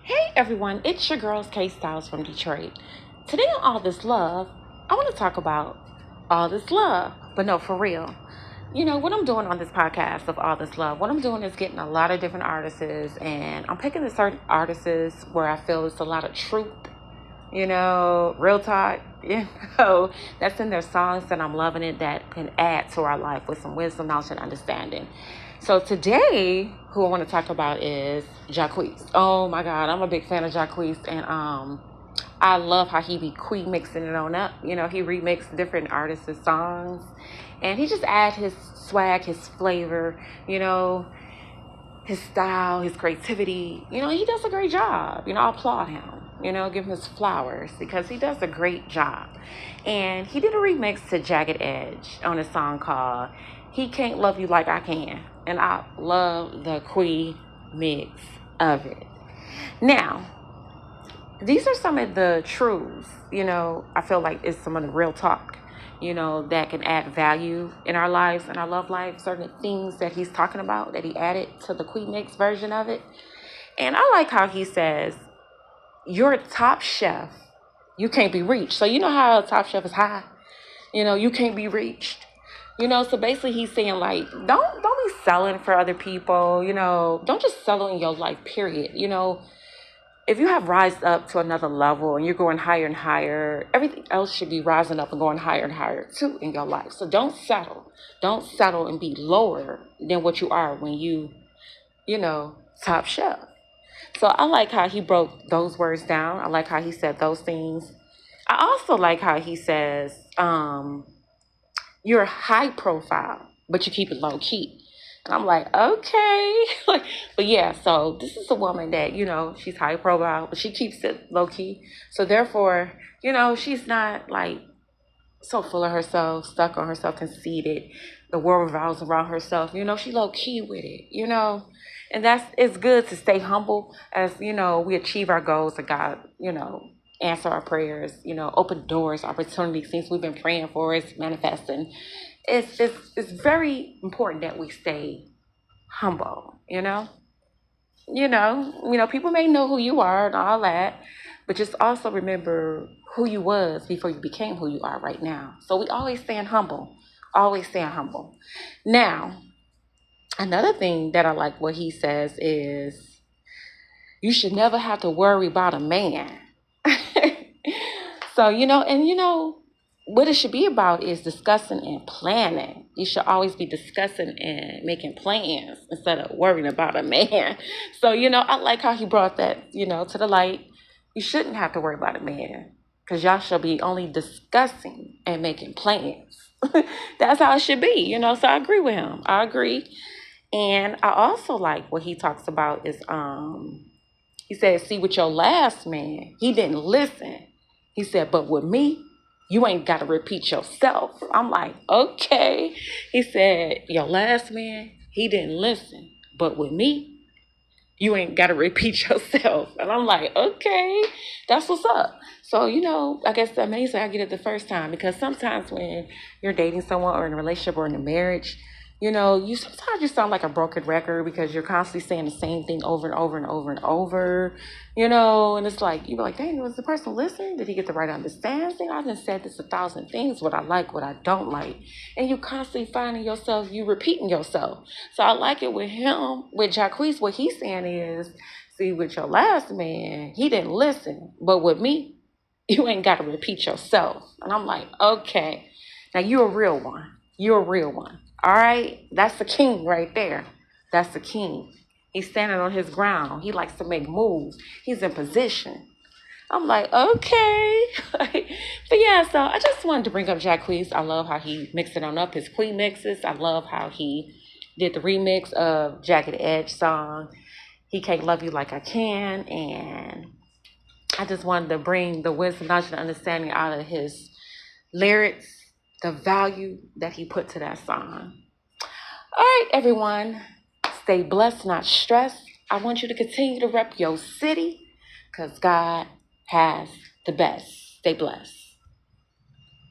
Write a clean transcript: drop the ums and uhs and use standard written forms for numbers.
Hey everyone, it's your girl K-Stylez from Detroit. Today on All This Love, I want to talk about all this love, but no, for real. What I'm doing on this podcast of All This Love, what I'm doing is getting a lot of different artists and I'm picking the certain artists where I feel it's a lot of truth, real talk, that's in their songs and I'm loving it that can add to our life with some wisdom, knowledge, and understanding. So today, who I want to talk about is Jacquees. Oh my God, I'm a big fan of Jacquees, and I love how he be mixing it on up. He remixed different artists' songs, and he just add his swag, his flavor, his style, his creativity. He does a great job. I applaud him. Give him his flowers because he does a great job. And he did a remix to Jagged Edge on a song called He Can't Love You Like I Can. And I love the Queen mix of it. Now, these are some of the truths, I feel like it's some of the real talk, that can add value in our lives and our love life. Certain things that he's talking about that he added to the Queen mix version of it. And I like how he says, you're a top chef. You can't be reached. So you know how a top chef is high? You can't be reached. So basically he's saying like, don't be selling for other people, don't just settle in your life, period. If you have rised up to another level and you're going higher and higher, everything else should be rising up and going higher and higher too in your life. So don't settle. Don't settle and be lower than what you are when top chef. So I like how he broke those words down. I like how he said those things. I also like how he says, you're high profile, but you keep it low key. And I'm like, okay. But yeah, so this is a woman that, she's high profile, but she keeps it low key. So therefore, she's not like so full of herself, stuck on herself, conceited. The world revolves around herself. She low key with it. And it's good to stay humble as, we achieve our goals and God, answer our prayers, open doors, opportunities, things we've been praying for is manifesting. It's very important that we stay humble, people may know who you are and all that, but just also remember who you was before you became who you are right now. So we always stand humble, always stand humble. Now, another thing that I like what he says is you should never have to worry about a man. So, what it should be about is discussing and planning. You should always be discussing and making plans instead of worrying about a man. So, I like how he brought that, to the light. You shouldn't have to worry about a man because y'all should be only discussing and making plans. That's how it should be, so I agree with him. I agree. And I also like what he talks about is, he said, see, with your last man, he didn't listen. He said, but with me, you ain't got to repeat yourself. I'm like, okay. He said, your last man, he didn't listen. But with me, you ain't got to repeat yourself. And I'm like, okay, that's what's up. So, I guess that means I get it the first time. Because sometimes when you're dating someone or in a relationship or in a marriage, you sometimes you sound like a broken record because you're constantly saying the same thing over and over and over and over, and it's like, you're like, dang, was the person listening? Did he get the right understanding? I done said this 1,000 things, what I like, what I don't like. And you constantly finding yourself, you repeating yourself. So I like it with him, with Jacquees, what he's saying is, see, with your last man, he didn't listen. But with me, you ain't got to repeat yourself. And I'm like, okay, now you're a real one. You're a real one. All right, that's the king right there. That's the king. He's standing on his ground. He likes to make moves. He's in position. I'm like, okay. But yeah, so I just wanted to bring up Jacquees. I love how he mixed it on up his Queen mixes. I love how he did the remix of Jagged Edge song. He Can't Love You Like I Can. And I just wanted to bring the wisdom, knowledge, and understanding out of his lyrics, the value that he put to that song. All right, everyone, stay blessed, not stressed. I want you to continue to rep your city because God has the best. Stay blessed.